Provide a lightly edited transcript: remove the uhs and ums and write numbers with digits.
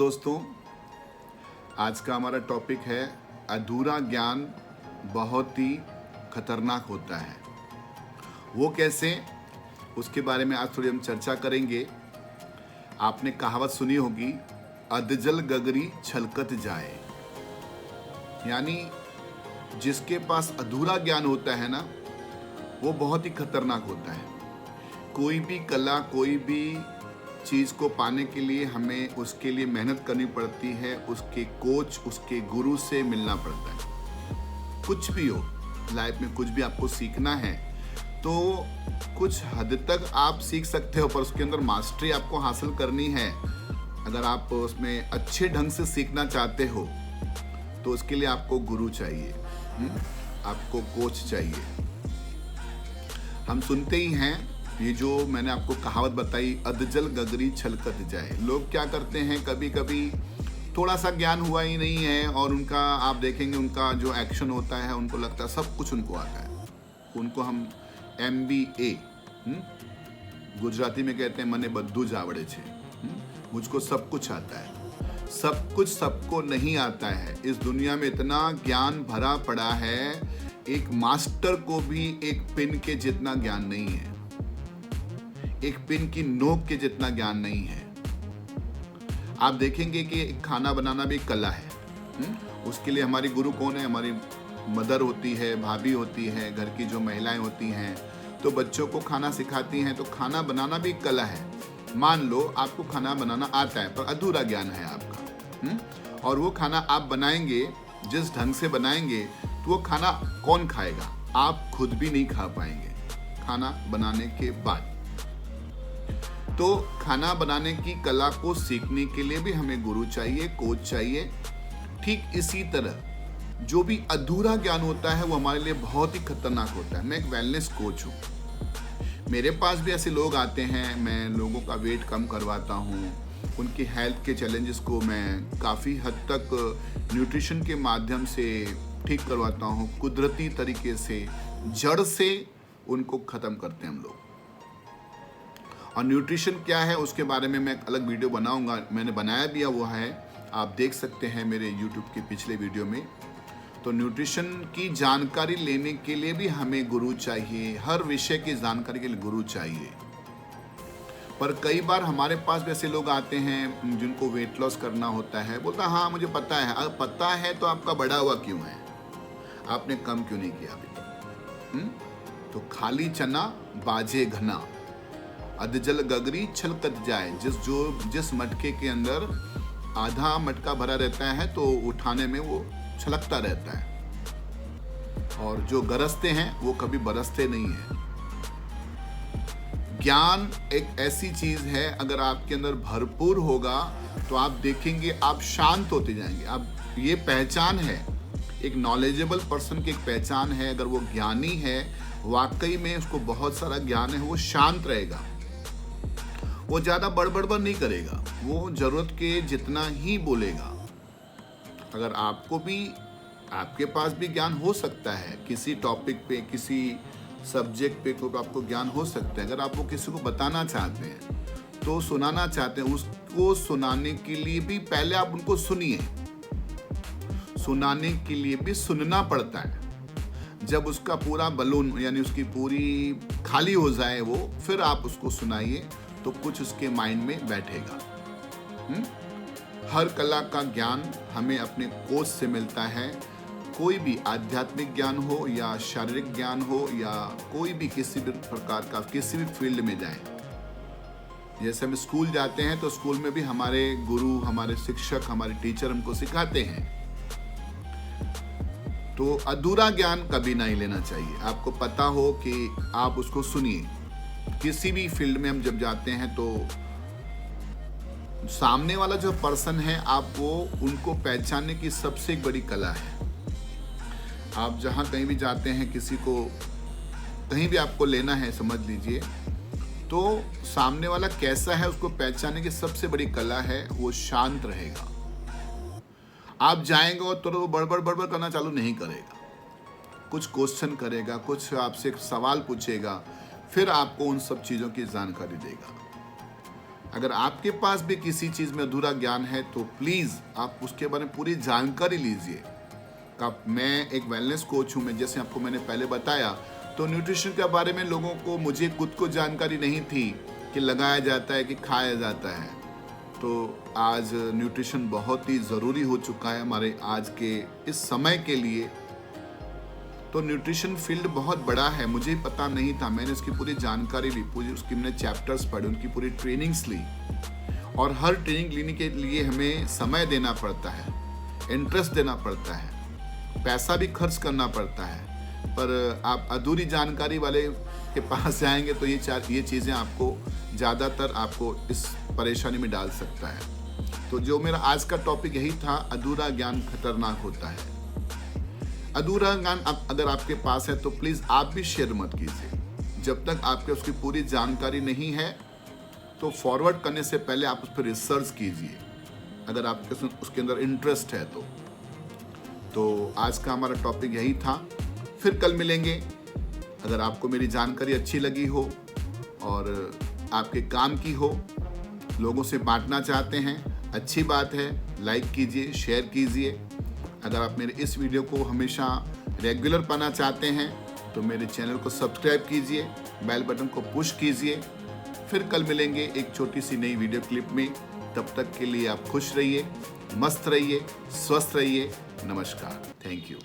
दोस्तों, आज का हमारा टॉपिक है अधूरा ज्ञान बहुत ही खतरनाक होता है। वो कैसे, उसके बारे में आज थोड़ी हम चर्चा करेंगे। आपने कहावत सुनी होगी, अधजल गगरी छलकत जाए। यानी जिसके पास अधूरा ज्ञान होता है ना, वो बहुत ही खतरनाक होता है। कोई भी कला, कोई भी चीज़ को पाने के लिए हमें उसके लिए मेहनत करनी पड़ती है, उसके कोच, उसके गुरु से मिलना पड़ता है। कुछ भी हो लाइफ में, कुछ भी आपको सीखना है तो कुछ हद तक आप सीख सकते हो, पर उसके अंदर मास्टरी आपको हासिल करनी है। अगर आप उसमें अच्छे ढंग से सीखना चाहते हो तो उसके लिए आपको गुरु चाहिए, आपको कोच चाहिए। हम सुनते ही हैं ये जो मैंने आपको कहावत बताई, अधजल गगरी छलकत जाए। लोग क्या करते हैं, कभी कभी थोड़ा सा ज्ञान हुआ ही नहीं है और उनका आप देखेंगे उनका जो एक्शन होता है, उनको लगता है सब कुछ उनको आता है। उनको हम MBA गुजराती में कहते हैं, मने बद्दू जावड़े छे, मुझको सब कुछ आता है। सब कुछ सबको नहीं आता है। इस दुनिया में इतना ज्ञान भरा पड़ा है, एक मास्टर को भी एक पिन के जितना ज्ञान नहीं है, एक पिन की नोक के जितना ज्ञान नहीं है। आप देखेंगे कि खाना बनाना भी कला है। उसके लिए हमारी गुरु कौन है? हमारी मदर होती है, भाभी होती है, घर की जो महिलाएं होती हैं, तो बच्चों को खाना सिखाती हैं। तो खाना बनाना भी कला है। मान लो आपको खाना बनाना आता है पर अधूरा ज्ञान है आपका, और वो खाना आप बनाएंगे, जिस ढंग से बनाएंगे तो वो खाना कौन खाएगा? आप खुद भी नहीं खा पाएंगे खाना बनाने के बाद। तो खाना बनाने की कला को सीखने के लिए भी हमें गुरु चाहिए, कोच चाहिए। ठीक इसी तरह जो भी अधूरा ज्ञान होता है वो हमारे लिए बहुत ही खतरनाक होता है। मैं एक वेलनेस कोच हूँ, मेरे पास भी ऐसे लोग आते हैं। मैं लोगों का वेट कम करवाता हूँ, उनकी हेल्थ के चैलेंजेस को मैं काफ़ी हद तक न्यूट्रिशन के माध्यम से ठीक करवाता हूँ। कुदरती तरीके से जड़ से उनको ख़त्म करते हैं हम लोग। और न्यूट्रिशन क्या है उसके बारे में मैं एक अलग वीडियो बनाऊंगा, मैंने बनाया भी हुआ है, आप देख सकते हैं मेरे YouTube के पिछले वीडियो में। तो न्यूट्रिशन की जानकारी लेने के लिए भी हमें गुरु चाहिए, हर विषय की जानकारी के लिए गुरु चाहिए। पर कई बार हमारे पास भी ऐसे लोग आते हैं जिनको वेट लॉस करना होता है, बोलता हाँ मुझे पता है। अगर पता है तो आपका बढ़ा हुआ क्यों है? आपने कम क्यों नहीं किया अभी तक? तो खाली चना बाजे घना, अधजल गगरी छलकत जाए। जिस मटके के अंदर आधा मटका भरा रहता है तो उठाने में वो छलकता रहता है, और जो गरजते हैं वो कभी बरसते नहीं है। ज्ञान एक ऐसी चीज है, अगर आपके अंदर भरपूर होगा तो आप देखेंगे आप शांत होते जाएंगे। अब ये पहचान है, एक नॉलेजेबल पर्सन की एक पहचान है। अगर वो ज्ञानी है, वाकई में उसको बहुत सारा ज्ञान है, वो शांत रहेगा, वो ज़्यादा बड़बड़ नहीं करेगा, वो ज़रूरत के जितना ही बोलेगा। अगर आपको भी, आपके पास भी ज्ञान हो सकता है किसी टॉपिक पे, किसी सब्जेक्ट पे, तो आपको ज्ञान हो सकता है। अगर आप वो किसी को बताना चाहते हैं, तो सुनाना चाहते हैं, उसको सुनाने के लिए भी पहले आप उनको सुनिए। सुनाने के लिए भी सुनना पड़ता है। जब उसका पूरा बलून यानी उसकी पूरी खाली हो जाए वो, फिर आप उसको सुनाइए तो कुछ उसके माइंड में बैठेगा। हर कला का ज्ञान हमें अपने कोच से मिलता है। कोई भी आध्यात्मिक ज्ञान हो या शारीरिक ज्ञान हो या कोई भी किसी भी प्रकार का, किसी भी फील्ड में जाए। जैसे हम स्कूल जाते हैं तो स्कूल में भी हमारे गुरु, हमारे शिक्षक, हमारे टीचर हमको सिखाते हैं। तो अधूरा ज्ञान कभी नहीं लेना चाहिए। आपको पता हो कि आप उसको सुनिए। किसी भी फील्ड में हम जब जाते हैं तो सामने वाला जो पर्सन है, आपको उनको पहचानने की सबसे बड़ी कला है। आप जहां कहीं भी जाते हैं, किसी को कहीं भी आपको लेना है, समझ लीजिए, तो सामने वाला कैसा है उसको पहचानने की सबसे बड़ी कला है। वो शांत रहेगा। आप जाएंगे और तो बड़बड़ करना चालू नहीं करेगा, कुछ क्वेश्चन करेगा, कुछ आपसे सवाल पूछेगा, फिर आपको उन सब चीज़ों की जानकारी देगा। अगर आपके पास भी किसी चीज़ में अधूरा ज्ञान है तो प्लीज़ आप उसके बारे में पूरी जानकारी लीजिए। मैं एक वेलनेस कोच हूँ, मैं जैसे आपको मैंने पहले बताया, तो न्यूट्रिशन के बारे में लोगों को, मुझे खुद को जानकारी नहीं थी कि लगाया जाता है कि खाया जाता है। तो आज न्यूट्रिशन बहुत ही ज़रूरी हो चुका है हमारे आज के इस समय के लिए। तो न्यूट्रिशन फील्ड बहुत बड़ा है, मुझे पता नहीं था, मैंने उसकी पूरी जानकारी ली, पूरी उसकी मैंने चैप्टर्स पढ़े, उनकी पूरी ट्रेनिंग्स ली। और हर ट्रेनिंग लेने के लिए हमें समय देना पड़ता है, इंटरेस्ट देना पड़ता है, पैसा भी खर्च करना पड़ता है। पर आप अधूरी जानकारी वाले के पास जाएंगे तो ये चीज़ें आपको ज़्यादातर आपको इस परेशानी में डाल सकता है। तो जो मेरा आज का टॉपिक यही था, अधूरा ज्ञान खतरनाक होता है। अधूरा ज्ञान अगर आपके पास है तो प्लीज़ आप भी शेयर मत कीजिए। जब तक आपके उसकी पूरी जानकारी नहीं है तो फॉरवर्ड करने से पहले आप उस पर रिसर्च कीजिए, अगर आपके उसके अंदर इंटरेस्ट है तो आज का हमारा टॉपिक यही था। फिर कल मिलेंगे। अगर आपको मेरी जानकारी अच्छी लगी हो और आपके काम की हो, लोगों से बांटना चाहते हैं, अच्छी बात है, लाइक कीजिए, शेयर कीजिए। अगर आप मेरे इस वीडियो को हमेशा रेगुलर पाना चाहते हैं तो मेरे चैनल को सब्सक्राइब कीजिए, बेल बटन को पुश कीजिए। फिर कल मिलेंगे एक छोटी सी नई वीडियो क्लिप में। तब तक के लिए आप खुश रहिए, मस्त रहिए, स्वस्थ रहिए। नमस्कार, थैंक यू।